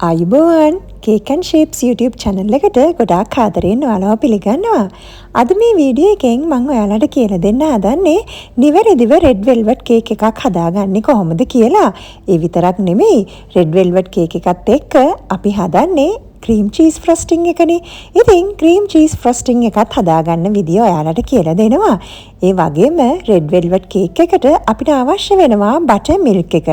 ආයුබෝවන් Cake and Shapes YouTube channel එකට ගොඩාක් ආදරයෙන් ඔයාලව පිළිගන්නවා. අද මේ වීඩියෝ එකෙන් මම ඔයාලට කියලා දෙන්න හදන්නේ නිවැරදිව red velvet cake එකක් හදාගන්නේ කොහොමද කියලා. ඒ විතරක් නෙමෙයි red velvet cake එකත් එක්ක අපි හදන්නේ cream cheese frosting එකනේ. ඉතින් cream cheese frosting එකත් හදාගන්න විදිය ඔයාලට කියලා දෙනවා. ඒ වගේම red velvet cake එකට අපිට අවශ්‍ය වෙනවා butter milk එක.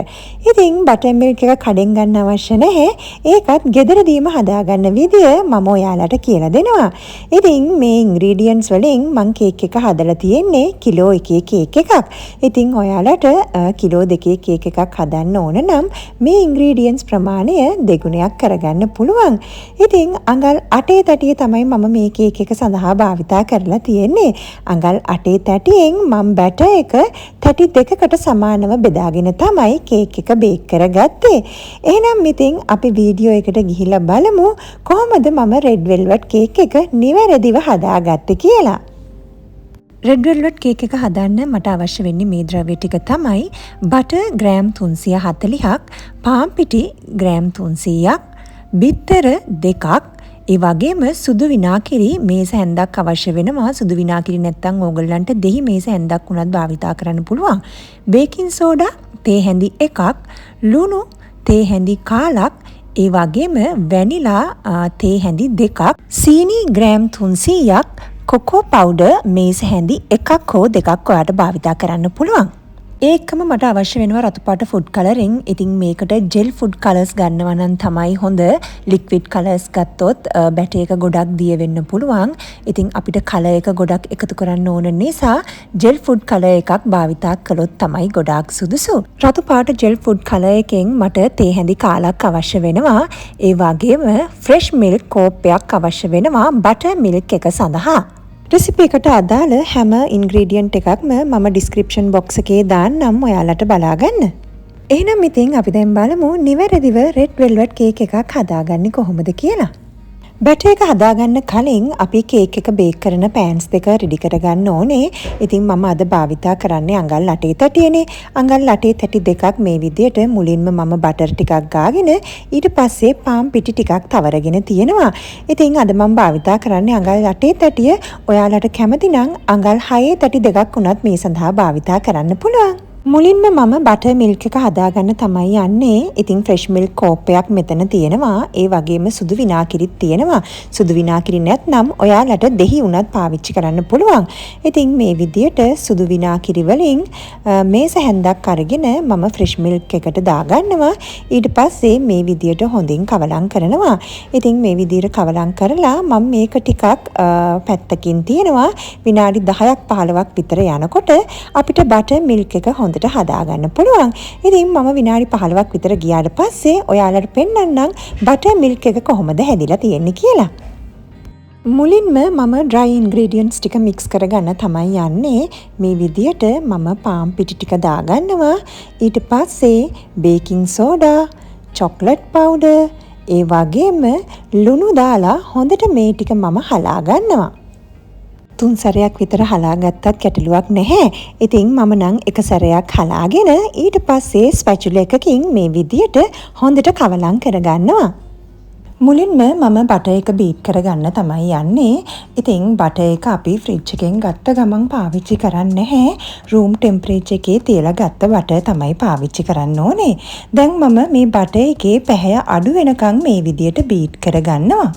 ඉතින් butter milk එක කඩෙන් ගන්න අවශ්‍ය නැහැ. ඒකත් ගෙදරදීම හදාගන්න විදිය මම ඔයාලට කියලා දෙනවා. ඉතින් මේ ingredients වලින් මම cake එක හදලා තියෙන්නේ කිලෝ 1 cake එකක්. ඉතින් ඔයාලට කිලෝ 2 cake එකක් හදන්න ඕන නම් මේ ingredients ප්‍රමාණය දෙගුණයක් කරගන්න පුළුවන්. ඉතින් අඟල් 8 තැටිය තමයි මම මේ කේක් එක සඳහා භාවිතා කරලා තියෙන්නේ. අඟල් 8 තැටියෙන් මම බැටර් එක තැටි දෙකකට සමානව බෙදාගෙන තමයි කේක් එක බේක් කරගත්තේ. එහෙනම් ඉතින් අපි වීඩියෝ එකට ගිහිල්ලා බලමු කොහොමද මම red velvet cake එක නිවැරදිව හදාගත්තේ කියලා. red velvet cake එක හදන්න මට අවශ්‍ය වෙන්නේ මේ ද්‍රව්‍ය ටික තමයි butter ග්‍රෑම් 340ක්, පාන් පිටි ග්‍රෑම් 300ක්, බිත්තර 2ක්, ඒ වගේම සුදු විනාකිරි මේස හැන්දක් අවශ්‍ය වෙනවා. සුදු විනාකිරි නැත්නම් ඕගොල්ලන්ට දෙහි මේස හැන්දක් උනත් භාවිතා කරන්න පුළුවන්. බේකින් සෝඩා තේ හැඳි 1ක්, ලුණු තේ හැඳි කාලක්, ඒ වගේම වැනිලා තේ හැඳි 2ක්, සීනි ග්‍රෑම් 300ක්, කොකෝ පවුඩර් මේස හැඳි 1ක් හෝ 2ක් ඔයාලට භාවිතා කරන්න පුළුවන්. ඒකම මට අවශ්‍ය වෙනවා රතු පාට ෆුඩ් කලරින්. ඉතින් මේකට ජෙල් ෆුඩ් කලර්ස් ගන්නවා නම් තමයි හොඳ. ලික්විඩ් කලර්ස් ගත්තොත් බැටර් එක ගොඩක් දිය වෙන්න පුළුවන්. ඉතින් අපිට කලර් එක ගොඩක් එකතු කරන්න ඕන නිසා ජෙල් ෆුඩ් කලර් එකක් භාවිතා කළොත් තමයි ගොඩාක් සුදුසු. රතු පාට ජෙල් ෆුඩ් කලර් එකෙන් මට තේ හැඳි කාලක් අවශ්‍ය වෙනවා. ඒ වගේම ෆ්‍රෙෂ් මිල්ක් කෝප්පයක් අවශ්‍ය වෙනවා බටර් මිල්ක් එක සඳහා. රෙසිපි එකට අදාළ හැම ඉන්ග්‍රීඩියන්ට් එකක්ම මම ඩිස්ක්‍රිප්ෂන් බොක්ස් එකේ දාන්නම් ඔයාලට බලා ගන්න. එහෙනම් ඉතින් අපි දැන් බලමු නිවැරදිව red velvet cake එකක් හදාගන්නේ කොහොමද කියලා. බැටර් එක හදාගන්න කලින් අපි කේක් එක බේක් කරන පෑන්ස් දෙක රෙඩි කරගන්න ඕනේ. ඉතින් මම අද භාවිතා කරන්නේ අඟල් 8 තැටියනේ. අඟල් 8 තැටි දෙකක් මේ විදියට මුලින්ම මම බටර් ටිකක් ගාගෙන ඊට පස්සේ පාන් පිටි ටිකක් තවරගෙන තියෙනවා. ඉතින් අද මම භාවිතා කරන්නේ අඟල් 8 තැටිය. ඔයාලට කැමති නම් අඟල් 6 තැටි දෙකක් උනත් මේ සඳහා භාවිතා කරන්න පුළුවන්. මුලින්ම මම බටර් මිල්ක් එක හදාගන්න තමයි යන්නේ. ඉතින් ෆ්‍රෙෂ් මිල්ක් කෝප්පයක් මෙතන තියෙනවා. ඒ වගේම සුදු විනාකිරිත් තියෙනවා. සුදු විනාකිරි නැත්නම් ඔයාලට දෙහි උනත් පාවිච්චි කරන්න පුළුවන්. ඉතින් මේ විදියට සුදු විනාකිරි වලින් මේස හැන්දක් අරගෙන මම ෆ්‍රෙෂ් මිල්ක් එකට දාගන්නවා. ඊට පස්සේ මේ විදියට හොඳින් කවලම් කරනවා. ඉතින් මේ විදියට කවලම් කරලා මම මේක ටිකක් පැත්තකින් තියනවා. විනාඩි 10ක් 15ක් විතර යනකොට අපිට බටර් මිල්ක් එක හොඳට හදාගන්න පුළුවන්. ඉතින් මම විනාඩි 15ක් විතර ගියාට පස්සේ ඔයාලට පෙන්නන්නම් බටර් මිල්ක් එක කොහොමද හැදිලා තියෙන්නේ කියලා. මුලින්ම මම dry ingredients ටික mix කරගන්න තමයි යන්නේ. මේ විදියට මම පාන් පිටි ටික දාගන්නවා. ඊට පස්සේ baking soda, chocolate powder, ඒ වගේම ලුණු දාලා හොඳට මේ ටික මම හලා ගන්නවා. 3 සැරයක් විතර හලා ගත්තත් ගැටලුවක් නැහැ. ඉතින් මම නම් එක සැරයක් හලාගෙන ඊට පස්සේ ස්පැචුලා එකකින් මේ විදියට හොඳට කවලම් කරගන්නවා. මුලින්ම මම බටර් එක බීට් කරගන්න තමයි යන්නේ. ඉතින් බටර් එක අපි ෆ්‍රිජ් එකෙන් ගත්ත ගමන් පාවිච්චි කරන්නේ නැහැ. රූම් ටෙම්පරේචර් එකේ තියලා ගත්ත බටර් තමයි පාවිච්චි කරන්න ඕනේ. දැන් මම මේ බටර් එකේ පැහැය අඩු වෙනකන් මේ විදියට බීට් කරගන්නවා.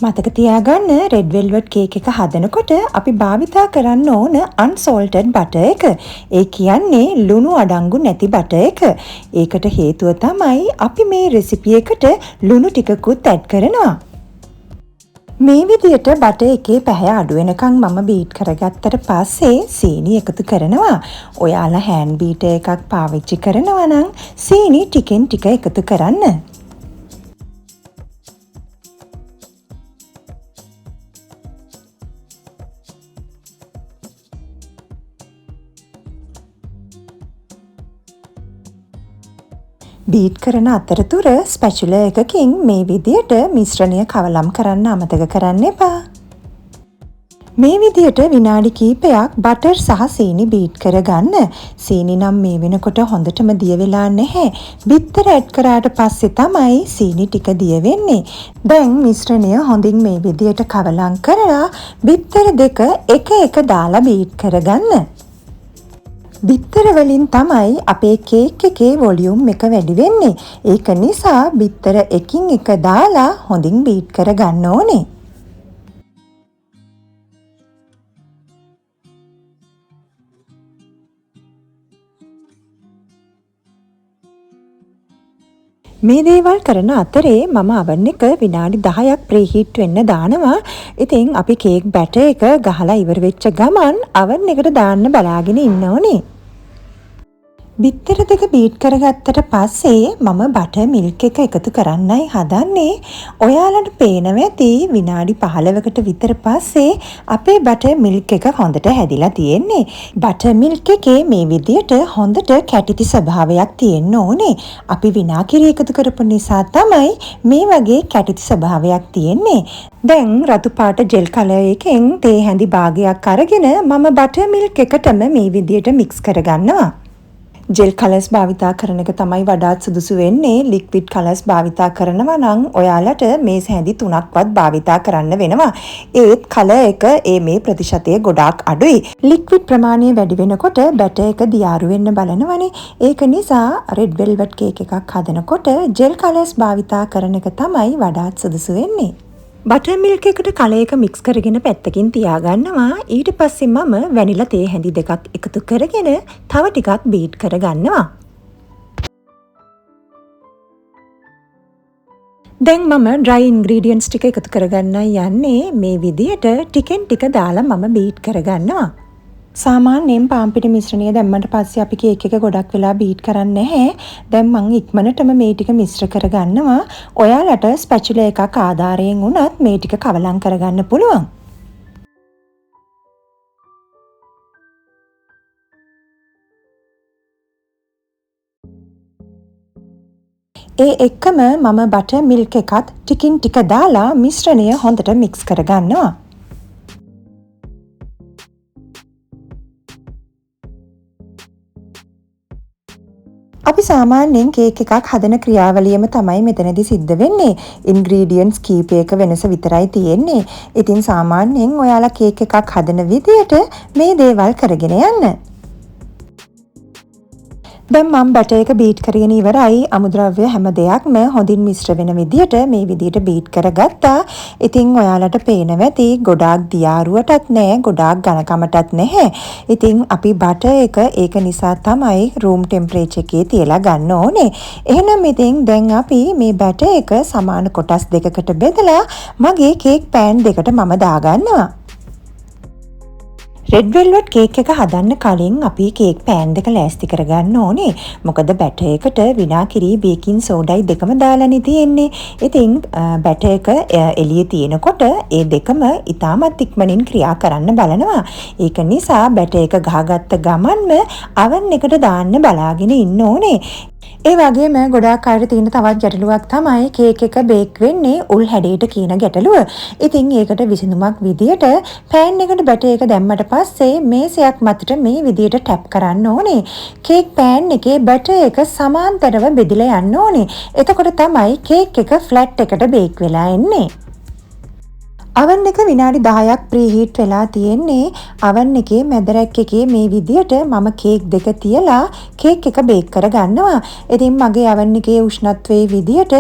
මතක තියාගන්න red velvet cake එක හදනකොට අපි භාවිතා කරන්න ඕන unsalted butter එක. ඒ කියන්නේ ලුණු අඩංගු නැති butter එක. ඒකට හේතුව තමයි අපි මේ රෙසිපි එකට ලුණු ටිකකුත් ඇඩ් කරනවා. මේ විදියට butter එකේ පැහැ අඩු වෙනකන් මම බීට් කරගත්තට පස්සේ සීනි එකතු කරනවා. ඔයාලා hand beater එකක් පාවිච්චි කරනවා නම් සීනි ටිකෙන් ටික එකතු කරන්න. බීට් කරන අතරතුර ස්පැචුලා එකකින් මේ විදියට මිශ්‍රණය කවලම් කරන්න අමතක කරන්න එපා. මේ විදියට විනාඩි කිහිපයක් බටර් සහ සීනි බීට් කරගන්න. සීනි නම් මේ වෙනකොට හොඳටම දිය වෙලා නැහැ. බිත්තර ඇඩ් කරාට පස්සේ තමයි සීනි ටික දිය වෙන්නේ. දැන් මිශ්‍රණය හොඳින් මේ විදියට කවලම් කරලා බිත්තර දෙක එක දාලා බීට් කරගන්න. බිත්තර වලින් තමයි අපේ කේක් එකේ වොලියුම් එක වැඩි වෙන්නේ. ඒක නිසා බිත්තර එකින් එක දාලා හොඳින් බීට් කරගන්න ඕනේ. මේ දේවල් කරන අතරේ මම oven එක විනාඩි 10ක් ප්‍රීහීට් වෙන්න දානවා. ඉතින් අපි කේක් බැටර් එක ගහලා ඉවර වෙච්ච ගමන් oven එකට දාන්න බලාගෙන ඉන්න ඕනේ. බිත්තර දෙක බීට් කරගත්තට පස්සේ මම බටර් මිල්ක් එක එකතු කරන්නයි හදන්නේ. ඔයාලට පේනවා ඇති විනාඩි 15කට විතර පස්සේ අපේ බටර් මිල්ක් එක හොඳට හැදිලා තියෙන්නේ. බටර් මිල්ක් එකේ මේ විදියට හොඳට කැටිති ස්වභාවයක් තියෙන්න ඕනේ. අපි විනාකිරි එකතු කරපු නිසා තමයි මේ වගේ කැටිති ස්වභාවයක් තියෙන්නේ. දැන් රතු පාට ජෙල් කලර් එකෙන් තේ හැඳි භාගයක් අරගෙන මම බටර් මිල්ක් එකටම මේ විදියට මික්ස් කරගන්නවා. ජෙල් කලර්ස් භාවිතා කරන එක තමයි වඩාත් සුදුසු වෙන්නේ. ලික්විඩ් කලර්ස් භාවිතා කරනවා නම් ඔයාලට මේස හැඳි 3ක්වත් භාවිතා කරන්න වෙනවා. ඒත් කලර් එක මේ ප්‍රතිශතය ගොඩාක් අඩුයි. ලික්විඩ් ප්‍රමාණය වැඩි වෙනකොට බැටර් එක දියාරු වෙන්න බලනවනේ. ඒක නිසා රෙඩ් වෙල්වෙට් කේක් එකක් හදනකොට ජෙල් කලර්ස් භාවිතා කරන එක තමයි වඩාත් සුදුසු වෙන්නේ. බටර් මිල්ක් එකට කලර් එක මික්ස් කරගෙන පැත්තකින් තියාගන්නවා. ඊට පස්සේ මම වැනිලා තේ හැඳි දෙකක් එකතු කරගෙන තව ටිකක් බීට් කරගන්නවා. දැන් මම ඩ්‍රයි ඉන්ග්‍රීඩියන්ට්ස් ටික එකතු කරගන්නයි යන්නේ. මේ විදියට ටිකෙන් ටික දාලා මම බීට් කරගන්නවා. සාමාන්‍යයෙන් පාන් පිටි මිශ්‍රණය දැම්මට පස්සේ අපි කේක් එක ගොඩක් වෙලා බීට් කරන්නේ නැහැ. දැන් මම ඉක්මනටම මේ ටික මිශ්‍ර කරගන්නවා. ඔයාලට ස්පැචුලා එකක් ආධාරයෙන් උනත් මේ ටික කවලම් කරගන්න පුළුවන්. ඒ එක්කම මම බටර් මිල්ක් එකත් ටිකින් ටික දාලා මිශ්‍රණය හොඳට මික්ස් කරගන්නවා. අපි සාමාන්‍යයෙන් කේක් එකක් හදන ක්‍රියාවලියම තමයි මෙතනදී සිද්ධ වෙන්නේ. ඉන්ග්‍රීඩියන්ට්ස් කීපයක වෙනස විතරයි තියෙන්නේ. ඉතින් සාමාන්‍යයෙන් ඔයාලා කේක් එකක් හදන විදියට මේ දේවල් කරගෙන යන්න. දැන් මම බැටර් එක බීට් කරගෙන ඉවරයි. අමුද්‍රව්‍ය හැම දෙයක්ම හොඳින් මිශ්‍ර වෙන විදියට මේ විදියට බීට් කරගත්තා. ඉතින් ඔයාලට පේනවා ඇති ගොඩාක් දියාරුවටත් නෑ, ගොඩාක් ඝනකමටත් නැහැ. ඉතින් අපි බටර් එක ඒක නිසා තමයි රූම් ටෙම්පරේචර් එකේ තියලා ගන්න ඕනේ. එහෙනම් ඉතින් දැන් අපි මේ බැටර් එක සමාන කොටස් දෙකකට බෙදලා මගේ කේක් පෑන් දෙකට මම දාගන්නවා. රෙඩ් වෙල්වෙට් කේක් එක හදන්න කලින් අපි කේක් පෑන් දෙක ලෑස්ති කරගන්න ඕනේ. මොකද බැටර් එකට විනාකිරි බේකින් සෝඩායි දෙකම දාලානේ තියෙන්නේ. ඉතින් බැටර් එක එළියේ තියෙනකොට ඒ දෙකම ඉතාමත් ඉක්මනින් ක්‍රියා කරන්න බලනවා. ඒක නිසා බැටර් එක ගහගත්ත ගමන්ම oven එකට දාන්න බලාගෙන ඉන්න ඕනේ. ඒ වගේම ගොඩාක් අයට තියෙන තවත් ගැටලුවක් තමයි කේක් එක බේක් වෙන්නේ උල් හැඩයට කියන ගැටලුව. ඉතින් ඒකට විසඳුමක් විදියට පෑන් එකට බැටර් එක දැම්මට පස්සේ මේසයක් මතට මේ විදියට ටැප් කරන්න ඕනේ. කේක් පෑන් එකේ බැටර් එක සමාන්තරව බෙදලා යන්න ඕනේ. එතකොට තමයි කේක් එක ෆ්ලැට් එකට බේක් වෙලා එන්නේ. oven එක විනාඩි 10ක් ප්‍රීහීට් වෙලා තියෙන්නේ. oven එකේ මැද රැක් එකේ මේ විදියට මම කේක් දෙක තියලා කේක් එක බේක් කරගන්නවා. ඉතින් මගේ oven එකේ උෂ්ණත්වයේ විදියට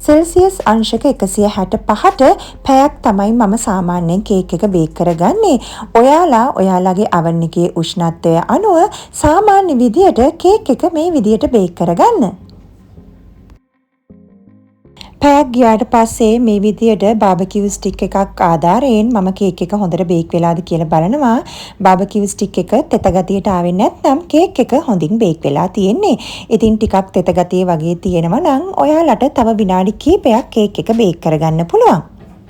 සෙල්සියස් අංශක 165ට පැයක් තමයි මම සාමාන්‍යයෙන් කේක් එක බේක් කරගන්නේ. ඔයාලගේ oven එකේ උෂ්ණත්වය අනුව සාමාන්‍ය විදියට කේක් එක මේ විදියට බේක් කරගන්න. පැයක් ගියාට පස්සේ මේ විදියට බාබකියු ස්ටික් එකක් ආධාරයෙන් මම කේක් එක හොඳට බේක් වෙලාද කියලා බලනවා. බාබකියු ස්ටික් එක තෙත ගතියට ආවේ නැත්නම් කේක් එක හොඳින් බේක් වෙලා තියෙන්නේ. ඉතින් ටිකක් තෙත ගතිය වගේ තියෙනවා නම් ඔයාලට තව විනාඩි කිහිපයක් කේක් එක බේක් කරගන්න පුළුවන්.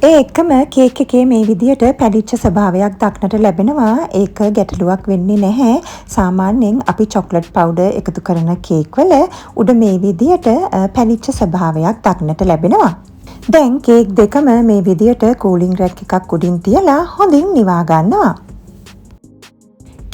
ඒ එක්කම කේක් එකේ මේ විදියට පැලිච්ච ස්වභාවයක් දක්නට ලැබෙනවා. ඒක ගැටලුවක් වෙන්නේ නැහැ. සාමාන්‍යයෙන් අපි චොක්ලට් පවුඩර් එකතු කරන කේක් වල උඩ මේ විදියට පැලිච්ච ස්වභාවයක් දක්නට ලැබෙනවා. දැන් කේක් දෙකම මේ විදියට කූලින් රැක් එකක් උඩින් තියලා හොඳින් නිවා ගන්නවා.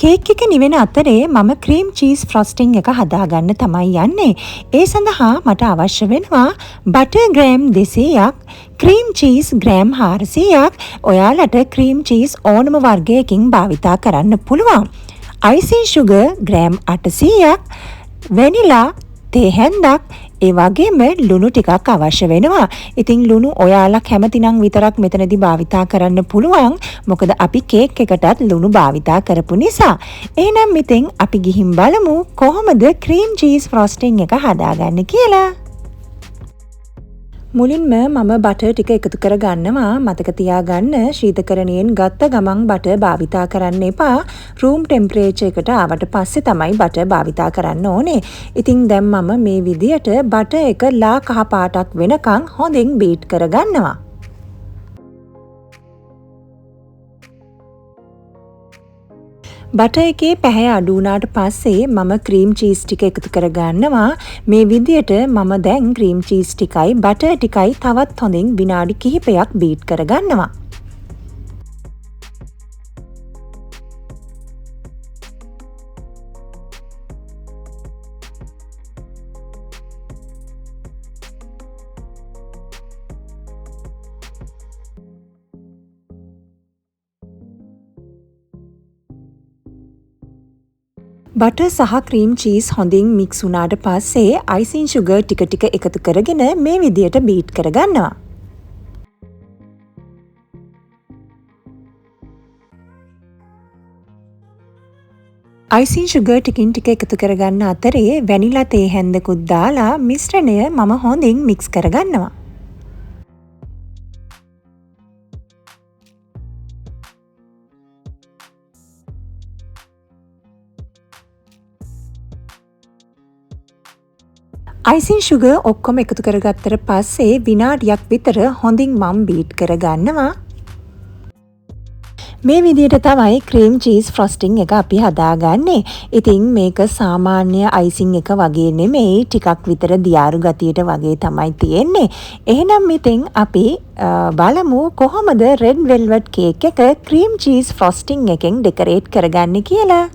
කේක් එක නිවෙන අතරේ මම ක්‍රීම් චීස් ෆ්‍රොස්ටිං එක හදාගන්න තමයි යන්නේ. ඒ සඳහා මට අවශ්‍ය වෙනවා බටර් ග්‍රෑම් 200ක්, ක්‍රීම් චීස් ග්‍රෑම් 400ක්. ඔයාලට ක්‍රීම් චීස් ඕනම වර්ගයකින් භාවිතා කරන්න පුළුවන්. අයිසිං ෂුගර් ග්‍රෑම් 800ක්, වැනිලා තේ හැන්දක්, ඒ වගේම ලුණු ටිකක් අවශ්‍ය වෙනවා. ඉතින් ලුණු ඔයාලා කැමතිනම් විතරක් මෙතනදී භාවිතා කරන්න පුළුවන්. මොකද අපි කේක් එකටත් ලුණු භාවිතා කරපු නිසා. එහෙනම් ඉතින් අපි ගිහින් බලමු කොහොමද ක්‍රීම් චීස් ෆ්‍රොස්ටිං එක හදාගන්නේ කියලා. මුලින්ම මම බටර් ටික එකතු කර ගන්නවා. මතක තියාගන්න ශීතකරණයෙන් ගත්ත ගමන් බටර් භාවිතා කරන්න එපා. රූම් ටෙම්පරේචර් එකට ආවට පස්සේ තමයි බටර් භාවිතා කරන්න ඕනේ. ඉතින් දැන් මම මේ විදියට බටර් එක ලා කහ පාටක් වෙනකන් හොඳින් බීට් කර ගන්නවා. බටර් එකේ පැහැ අඩු වුණාට පස්සේ මම ක්‍රීම් චීස් ටික එකතු කර ගන්නවා. මේ විදියට මම දැන් ක්‍රීම් චීස් ටිකයි බටර් ටිකයි තවත් හොඳින් විනාඩි කිහිපයක් බීට් කර ගන්නවා. බටර් සහ ක්‍රීම් චීස් හොඳින් මික්ස් වුණාට පස්සේ අයිසිං ෂුගර් ටික ටික එකතු කරගෙන මේ විදියට බීට් කරගන්නවා. අයිසිං ෂුගර් ටිකින් ටික එකතු කරගන්න අතරේ වැනිලා තේ හැන්දකුත් දාලා මිශ්‍රණය මම හොඳින් මික්ස් කරගන්නවා. අයිසිං ෂුගර් ඔක්කොම එකතු කරගත්තට පස්සේ විනාඩියක් විතර හොඳින් මම බීට් කරගන්නවා. මේ විදියට තමයි ක්‍රීම් චීස් ෆ්‍රොස්ටිං එක අපි හදාගන්නේ. ඉතින් මේක සාමාන්‍ය අයිසිං එක වගේ නෙමෙයි, ටිකක් විතර දියාරු ගතියට වගේ තමයි තියෙන්නේ. එහෙනම් ඉතින් අපි බලමු කොහොමද රෙඩ් වෙල්වට් කේක් එක ක්‍රීම් චීස් ෆ්‍රොස්ටිං එකෙන් ඩෙකරේට් කරගන්නේ කියලා.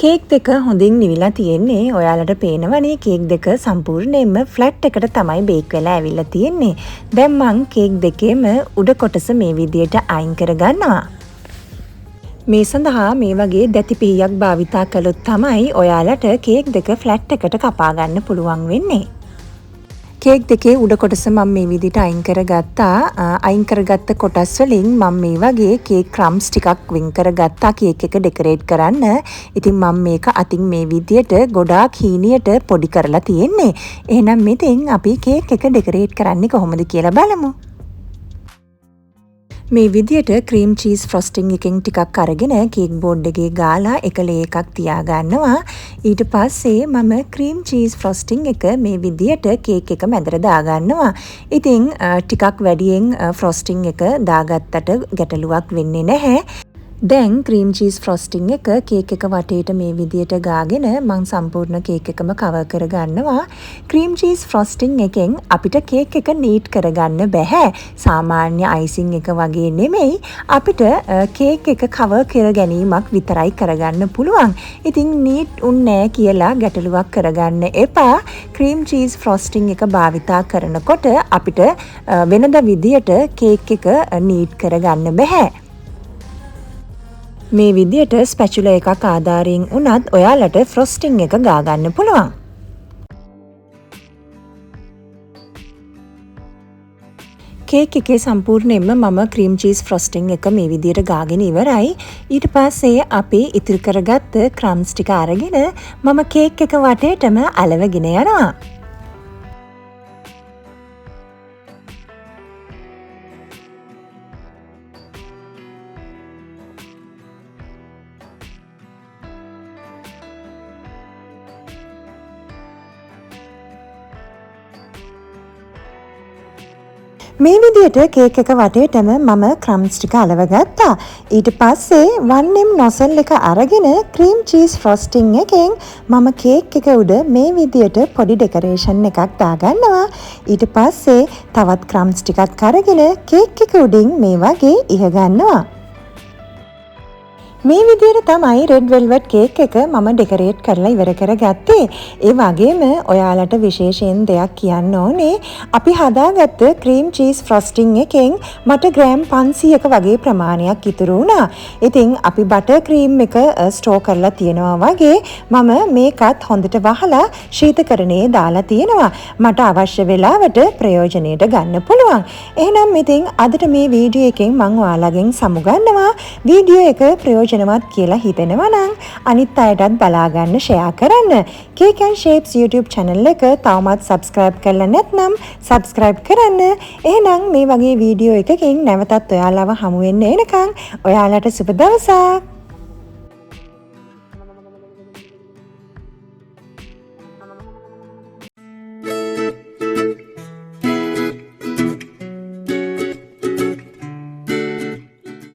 කේක් දෙක හොඳින් නිවිලා තියෙන්නේ. ඔයාලට පේනවනේ කේක් දෙක සම්පූර්ණයෙන්ම ෆ්ලැට් එකට තමයි බේක් වෙලා ඇවිල්ලා තියෙන්නේ. දැන් මං කේක් දෙකේම උඩ කොටස මේ විදියට අයින් කරගන්නවා. මේ සඳහා මේ වගේ දැති පිහියක් භාවිතා කළොත් තමයි ඔයාලට කේක් දෙක ෆ්ලැට් එකට කපා ගන්න පුළුවන් වෙන්නේ. කේක් දෙකේ උඩ කොටස මම මේ විදිහට අයින් කරගත්තා. අයින් කරගත්ත කොටස් වලින් මම මේ වගේ කේක් ක්‍රම්ස් ටිකක් වින් කරගත්තා කේක් එක ඩෙකරේට් කරන්න. ඉතින් මම මේක අතින් මේ විදිහට ගොඩාක් හීනියට පොඩි කරලා තියෙන්නේ. එහෙනම් මෙතෙන් අපි කේක් එක ඩෙකරේට් කරන්නේ කොහොමද කියලා බලමු. මේ විදියට ක්‍රීම් චීස් ෆ්‍රොස්ටිං එකෙන් ටිකක් අරගෙන කේක් බෝඩ් එකේ ගාලා එක ලේ එකක් තියාගන්නවා. ඊට පස්සේ මම ක්‍රීම් චීස් ෆ්‍රොස්ටිං එක මේ විදියට කේක් එක මැදට දාගන්නවා. ඉතින් ටිකක් වැඩියෙන් ෆ්‍රොස්ටිං එක දාගත්තට ගැටලුවක් වෙන්නේ නැහැ. දැන් ක්‍රීම් චීස් ෆ්‍රොස්ටිං එක කේක් එක වටේට මේ විදියට ගාගෙන මං සම්පූර්ණ කේක් එකම කවර් කරගන්නවා. ක්‍රීම් චීස් ෆ්‍රොස්ටිං එකෙන් අපිට කේක් එක නීට් කරගන්න බැහැ. සාමාන්‍ය අයිසිං එක වගේ නෙමෙයි. අපිට කේක් එක කවර් කර ගැනීමක් විතරයි කරගන්න පුළුවන්. ඉතින් නීට් උන්නේ කියලා ගැටලුවක් කරගන්න එපා. ක්‍රීම් චීස් ෆ්‍රොස්ටිං එක භාවිතා කරනකොට අපිට වෙනද විදියට කේක් එක නීට් කරගන්න බැහැ. මේ විදියට ස්පැචුලා එකක් ආධාරයෙන් උනත් ඔයාලට ෆ්‍රොස්ටිං එක ගාගන්න පුළුවන්. කේක් එකේ සම්පූර්ණයෙන්ම මම ක්‍රීම් චීස් ෆ්‍රොස්ටිං එක මේ විදියට ගාගෙන ඉවරයි. ඊට පස්සේ අපි ඉතිරි කරගත්ත ක්‍රම්ස් ටික අරගෙන මම කේක් එක වටේටම අලවගෙන යනවා. මේ විදියට කේක් එක වටේටම මම ක්‍රම්ස් ටික අලව ගත්තා. ඊට පස්සේ 1M නොසල් එක අරගෙන ක්‍රීම් චීස් ෆ්‍රොස්ටිං එකෙන් මම කේක් එක උඩ මේ විදියට පොඩි ඩෙකරේෂන් එකක් දාගන්නවා. ඊට පස්සේ තවත් ක්‍රම්ස් ටිකක් අරගෙන කේක් එක උඩින් මේ වගේ ඉහ ගන්නවා. මේ විදිහට තමයි රෙඩ් වෙල්වෙට් කේක් එක මම ඩෙකරේට් කරලා ඉවර කරගත්තේ. ඒ වගේම ඔයාලට විශේෂයෙන් දෙයක් කියන්න ඕනේ. අපි හදාගත්ත ක්‍රීම් චීස් ෆ්‍රොස්ටිං එකෙන් මට ග්‍රෑම් 500ක වගේ ප්‍රමාණයක් ඉතුරු වුණා. ඉතින් අපි බටර් ක්‍රීම් එක ස්ටෝර් කරලා තියෙනවා වගේ මම මේකත් හොඳට වහලා ශීතකරණයේ දාලා තියෙනවා. මට අවශ්‍ය වෙලාවට ප්‍රයෝජනෙට ගන්න පුළුවන්. එහෙනම් ඉතින් අදට මේ වීඩියෝ එකෙන් මම ඔයාලගෙන් සමුගන්නවා. වීඩියෝ එක ප්‍රයෝජනවත් කියලා හිතෙනවා නම් අනිත් අයටත් බලාගන්න ෂෙයා කරන්න. Cake and Shapes YouTube channel එක තවමත් subscribe කරලා නැත්නම් subscribe කරන්න. එහෙනම් මේ වගේ වීඩියෝ එකකින් නැවතත් ඔයාලව හමු වෙන්න එනකන් ඔයාලට සුබ දවසක්.